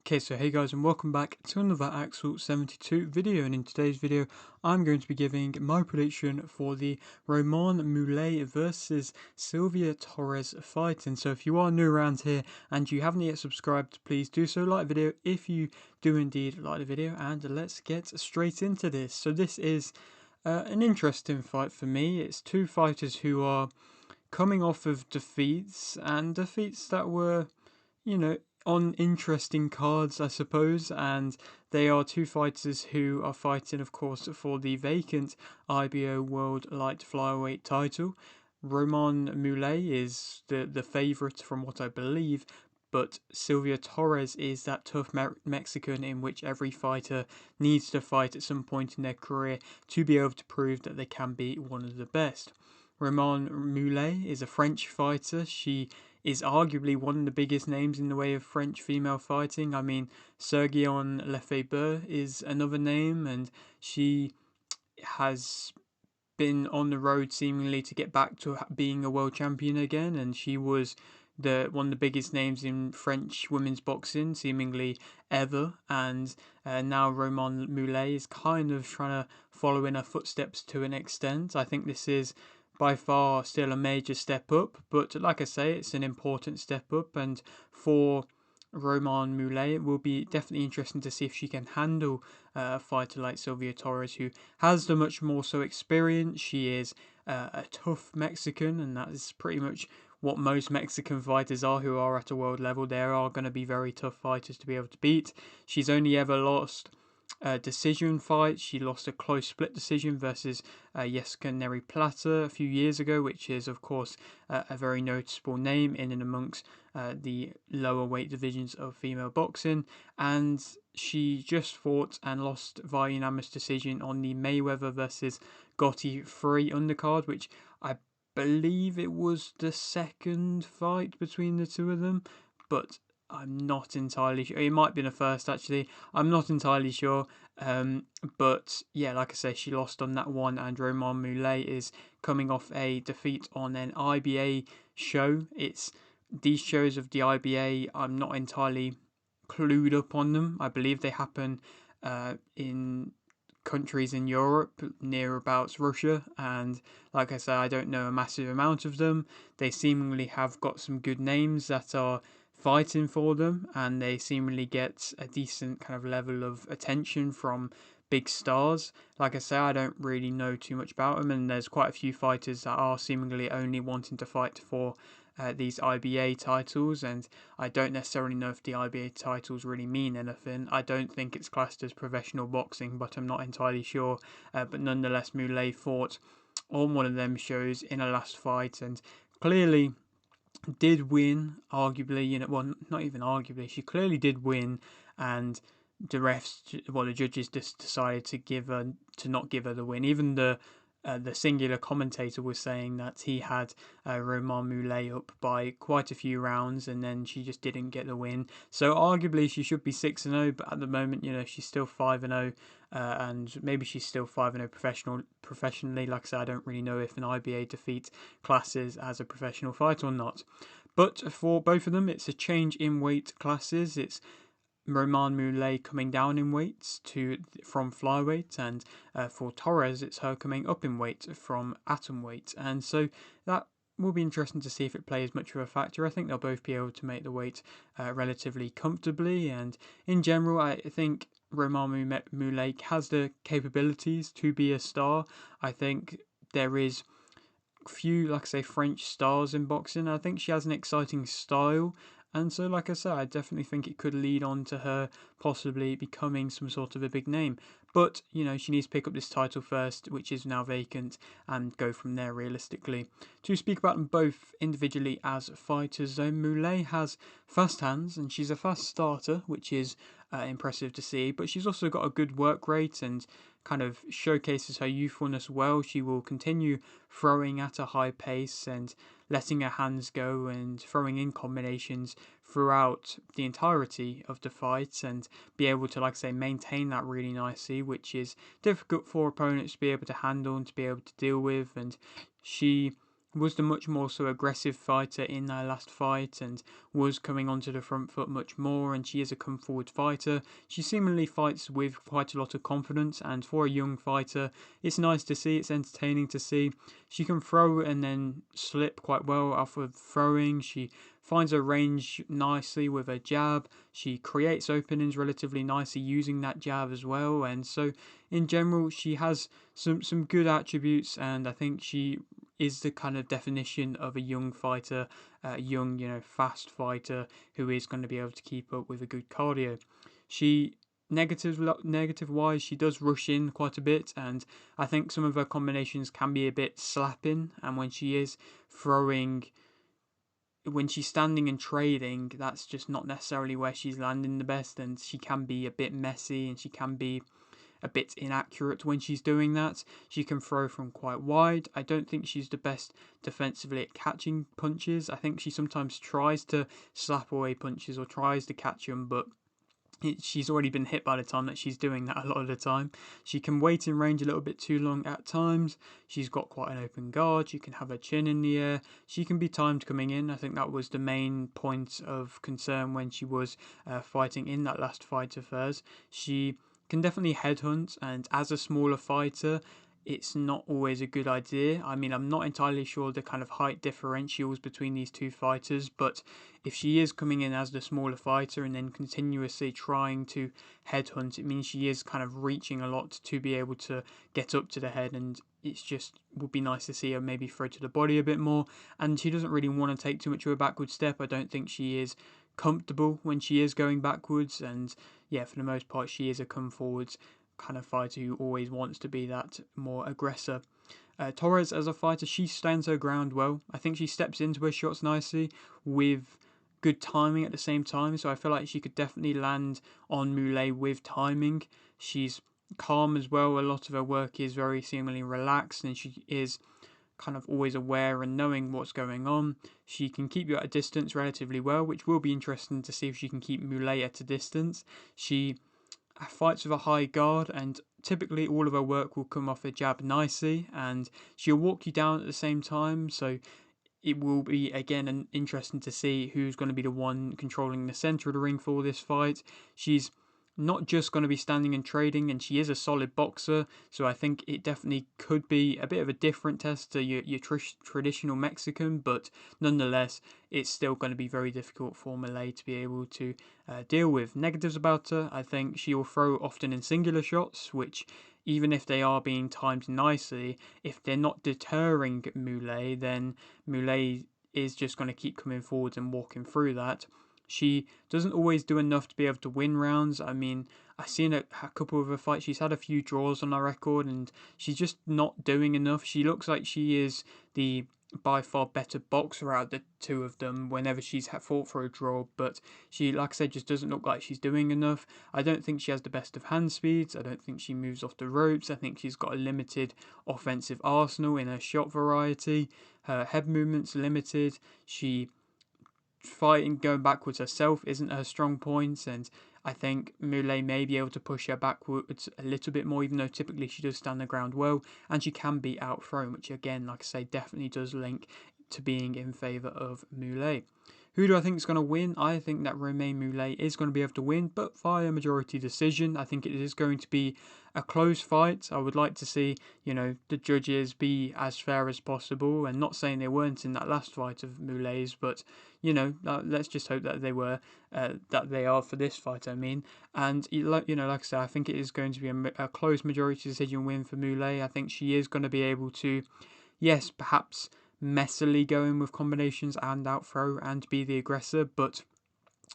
Okay, so hey guys, and welcome back to another Axel 72 video, and in today's video I'm going to be giving my prediction for the Romane Moulai versus Silvia Torres fight. And so if you are new around here and you haven't yet subscribed, please do so, like the video if you do indeed like the video, and let's get straight into this. So this is an interesting fight for me. It's two fighters who are coming off of defeats, and defeats that were, you know, on interesting cards, I suppose, and they are two fighters who are fighting, of course, for the vacant IBO World Light Flyweight title. Romane Moulai is the favourite from what I believe, but Silvia Torres is that tough Mexican in which every fighter needs to fight at some point in their career to be able to prove that they can be one of the best. Romane Moulai is a French fighter. She is arguably one of the biggest names in the way of French female fighting. I mean, Serguion Lefebvre is another name, and she has been on the road seemingly to get back to being a world champion again, and she was the one of the biggest names in French women's boxing seemingly ever. And now Romane Moulai is kind of trying to follow in her footsteps to an extent. I think this is by far still a major step up, but like I say, it's an important step up, and for Romane Moulai, it will be definitely interesting to see if she can handle a fighter like Silvia Torres, who has the much more so experience. She is a tough Mexican, and that is pretty much what most Mexican fighters are who are at a world level. They are going to be very tough fighters to be able to beat. She's only ever lost decision fight. She lost a close split decision versus Jessica Neri Plata a few years ago, which is, of course, a very noticeable name in and amongst the lower weight divisions of female boxing. And she just fought and lost via unanimous decision on the Mayweather versus Gotti 3 undercard, which I believe it was the second fight between the two of them, but I'm not entirely sure. It might be the first, actually. I'm not entirely sure. But yeah, like I say, she lost on that one, and Romane Moulai is coming off a defeat on an IBA show. It's these shows of the IBA, I'm not entirely clued up on them. I believe they happen in countries in Europe, near about Russia, and like I say, I don't know a massive amount of them. They seemingly have got some good names that are fighting for them, and they seemingly get a decent kind of level of attention from big stars. Like I say, I don't really know too much about them, and there's quite a few fighters that are seemingly only wanting to fight for these IBA titles, and I don't necessarily know if the IBA titles really mean anything. I don't think it's classed as professional boxing, but I'm not entirely sure. But nonetheless, Moulay fought on one of them shows in a last fight, and clearly did win, arguably, well, not even arguably, she clearly did win, and the judges just decided to not give her the win. Even the singular commentator was saying that he had Romane Moulay up by quite a few rounds, and then she just didn't get the win. So arguably she should be 6-0, but at the moment, she's still 5-0, and maybe she's still 5-0 professionally. Like I said, I don't really know if an IBA defeat classes as a professional fight or not. But for both of them, it's a change in weight classes. It's Romane Moulay coming down in weights from flyweight, and for Torres, it's her coming up in weight from atomweight, and so that will be interesting to see if it plays much of a factor. I think they'll both be able to make the weight relatively comfortably, and in general, I think Romane Moulay has the capabilities to be a star. I think there is few, like I say, French stars in boxing. I think she has an exciting style, and so, like I said, I definitely think it could lead on to her possibly becoming some sort of a big name. But, she needs to pick up this title first, which is now vacant, and go from there realistically. To speak about them both individually as fighters, though, Moulay has fast hands, and she's a fast starter, which is impressive to see. But she's also got a good work rate and kind of showcases her youthfulness well. She will continue throwing at a high pace and letting her hands go and throwing in combinations throughout the entirety of the fight, and be able to, like I say, maintain that really nicely, which is difficult for opponents to be able to handle and to be able to deal with. And she was the much more so aggressive fighter in her last fight and was coming onto the front foot much more, and she is a come forward fighter. She seemingly fights with quite a lot of confidence, and for a young fighter it's nice to see, it's entertaining to see. She can throw and then slip quite well off of throwing. She finds her range nicely with her jab. She creates openings relatively nicely using that jab as well, and so in general she has some good attributes, and I think she is the kind of definition of a young fighter, young, fast fighter who is going to be able to keep up with a good cardio. She negative wise, she does rush in quite a bit, and I think some of her combinations can be a bit slapping. And when she is throwing, when she's standing and trading, that's just not necessarily where she's landing the best, and she can be a bit messy and she can be a bit inaccurate when she's doing that. She can throw from quite wide. I don't think she's the best defensively at catching punches. I think she sometimes tries to slap away punches or tries to catch them, but she's already been hit by the time that she's doing that a lot of the time. She can wait in range a little bit too long at times. She's got quite an open guard. She can have her chin in the air. She can be timed coming in. I think that was the main point of concern when she was fighting in that last fight of hers. She can definitely headhunt, and as a smaller fighter, it's not always a good idea. I mean, I'm not entirely sure the kind of height differentials between these two fighters, but if she is coming in as the smaller fighter and then continuously trying to headhunt, it means she is kind of reaching a lot to be able to get up to the head, and it's just would be nice to see her maybe throw to the body a bit more. And she doesn't really want to take too much of a backward step. I don't think she is comfortable when she is going backwards, and yeah, for the most part, she is a come forwards kind of fighter who always wants to be that more aggressor. Torres as a fighter, she stands her ground well. I think she steps into her shots nicely with good timing at the same time, so I feel like she could definitely land on Moulai with timing. She's calm as well. A lot of her work is very seemingly relaxed, and she is kind of always aware and knowing what's going on. She can keep you at a distance relatively well, which will be interesting to see if she can keep Moulai at a distance. She fights with a high guard, and typically all of her work will come off a jab nicely, and she'll walk you down at the same time. So it will be again interesting to see who's going to be the one controlling the center of the ring for this fight. She's not just going to be standing and trading, and she is a solid boxer, so I think it definitely could be a bit of a different test to your traditional Mexican, but nonetheless, it's still going to be very difficult for Moulai to be able to deal with. Negatives about her, I think she will throw often in singular shots, which even if they are being timed nicely, if they're not deterring Moulai, then Moulai is just going to keep coming forward and walking through that. She doesn't always do enough to be able to win rounds. I mean, I've seen a couple of her fights. She's had a few draws on her record, and she's just not doing enough. She looks like she is the by far better boxer out of the two of them whenever she's fought for a draw, but she, like I said, just doesn't look like she's doing enough. I don't think she has the best of hand speeds. I don't think she moves off the ropes. I think she's got a limited offensive arsenal in her shot variety. Her head movement's limited. She fighting going backwards herself isn't her strong point, and I think Moulai may be able to push her backwards a little bit more, even though typically she does stand the ground well, and she can be outthrown, which again, like I say, definitely does link to being in favour of Moulai. Who do I think is going to win? I think that Romane Moulai is going to be able to win, but via majority decision. I think it is going to be a close fight. I would like to see, the judges be as fair as possible, and not saying they weren't in that last fight of Moulai's, but, let's just hope that they were, that they are for this fight, I mean. And, like I said, I think it is going to be a close majority decision win for Moulai. I think she is going to be able to, yes, perhaps messily go in with combinations and outthrow and be the aggressor, but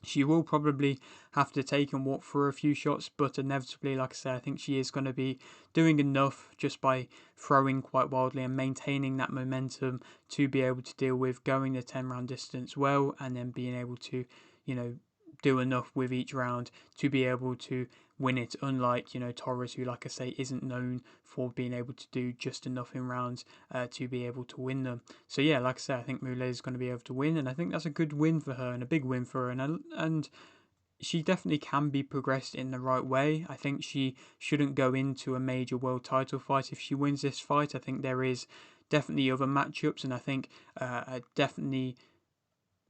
she will probably have to take and walk through a few shots, but inevitably, like I said, I think she is going to be doing enough just by throwing quite wildly and maintaining that momentum to be able to deal with going the 10-round distance well, and then being able to, do enough with each round to be able to win it, unlike, Torres, who, like I say, isn't known for being able to do just enough in rounds to be able to win them. So yeah, like I say, I think Moulai is going to be able to win, and I think that's a good win for her and a big win for her, and she definitely can be progressed in the right way. I think she shouldn't go into a major world title fight if she wins this fight. I think there is definitely other matchups, and I think definitely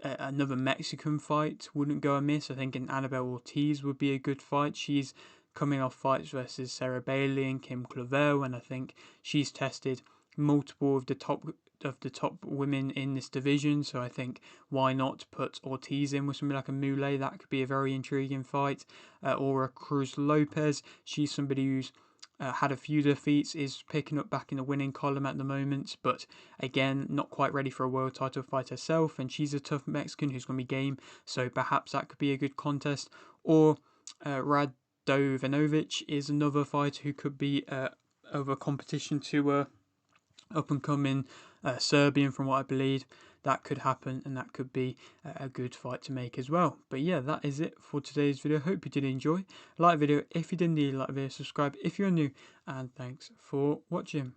another Mexican fight wouldn't go amiss. I think an Annabelle Ortiz would be a good fight. She's coming off fights versus Sarah Bailey and Kim Clavel, and I think she's tested multiple of the top women in this division. So I think why not put Ortiz in with something like a Moulai? That could be a very intriguing fight. Or a Cruz Lopez. She's somebody who's had a few defeats, is picking up back in the winning column at the moment, but again, not quite ready for a world title fight herself, and she's a tough Mexican who's going to be game, so perhaps that could be a good contest. Or Radovanovic is another fighter who could be of a competition to up and coming Serbian, from what I believe. That could happen, and that could be a good fight to make as well. But yeah, that is it for today's video. Hope you did enjoy. Like the video if you did, like the video, subscribe if you're new, and thanks for watching.